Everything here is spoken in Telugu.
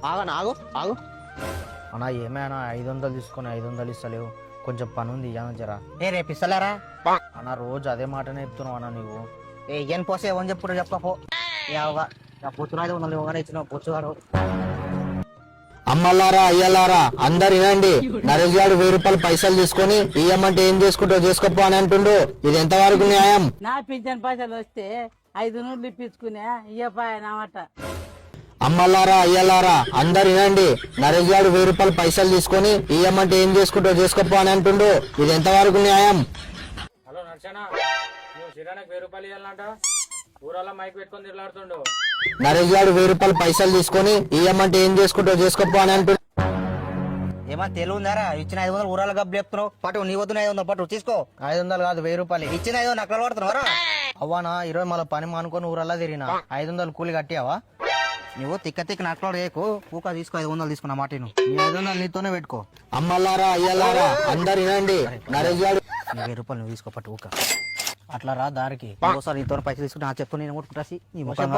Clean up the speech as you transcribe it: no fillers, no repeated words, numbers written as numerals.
ఆగనా ఆగు ఆగు అన్నా ఏమైనా 500 తీసుకొని 500 ఇస్తలేవు, కొంచెం పని ఉంది ఇయ్యను జరా. రేపు ఇస్తలేరా? అన్న రోజు అదే మాట నేర్పుతున్నావు అన్న నువ్వు. ఏం పోసే ఏమని చెప్పుడు చెప్పపో. పొచ్చురాదు ఇవ్వగానే ఇచ్చిన పొచ్చుగాడు. అమ్మలారా అయ్యలారా అందరు వినండి, నరేష్ గారు 1000 రూపాయలు పైసలు తీసుకొని ఇయ్యమంటే ఏం చేసుకుంటో చేసుకోపో అని అంటుండు. ఇది ఎంత వరకు న్యాయం? నా పింఛన్ పైసలు వస్తే 500 ఇప్పించుకునే ఇయ్యపాయనమాట. అమ్మలారా అయ్యలారా అందరు వినండి, నరేష్ గారు 1000 రూపాయలు పైసలు తీసుకొని ఇయ్యమంటే ఏం చేసుకుంటో చేసుకోపో అని అంటుండు. ఇది ఎంత వరకు న్యాయం? హలో నర్సనా, నువ్వు శ్రీరానికి 1000 రూపాయలు ఇవ్వాలంట. ఊరల్లో మైక్ పెట్టుకొని తిరలాడుతుండు. నరేష్ గారు 1000 రూపాయలు పైసలు తీసుకొని ఇయ్యమంటే ఏం చేసుకుంటో చేసుకోపో అని అంటుండు. ఏమన్నా తెలివి ఉందారా? ఇచ్చిన 500 ఊరాల గబ్బు చెప్తున్నావు. పట్టు నీ వద్దున 500 పట్టు తీసుకో. 500 కాదు 1000 రూపాయలు. ఇచ్చిన 500 నక్కలు పడుతున్నావరా? అవ్వానా ఈరోజు మళ్ళీ పని మానుకొని ఊరల్లా తిరిగినా 500 కూలి కట్టావా? నువ్వు తిక్క నక్కలు వేయకు, పూక తీసుకో. 500 తీసుకున్న మాట నువ్వు. నీ 500 నీతోనే పెట్టుకో. అమ్మలారా అయ్యలారా అందరు వినండి, నరేష్ గారు 1000 రూపాయలు నువ్వు తీసుకో పట్టు ఊక. అట్లా రా దారికి. ఒకసారి నీతో పైసలు తీసుకుంటే నా చెప్పు నేను కొట్టుకుంటా. నీ ముఖం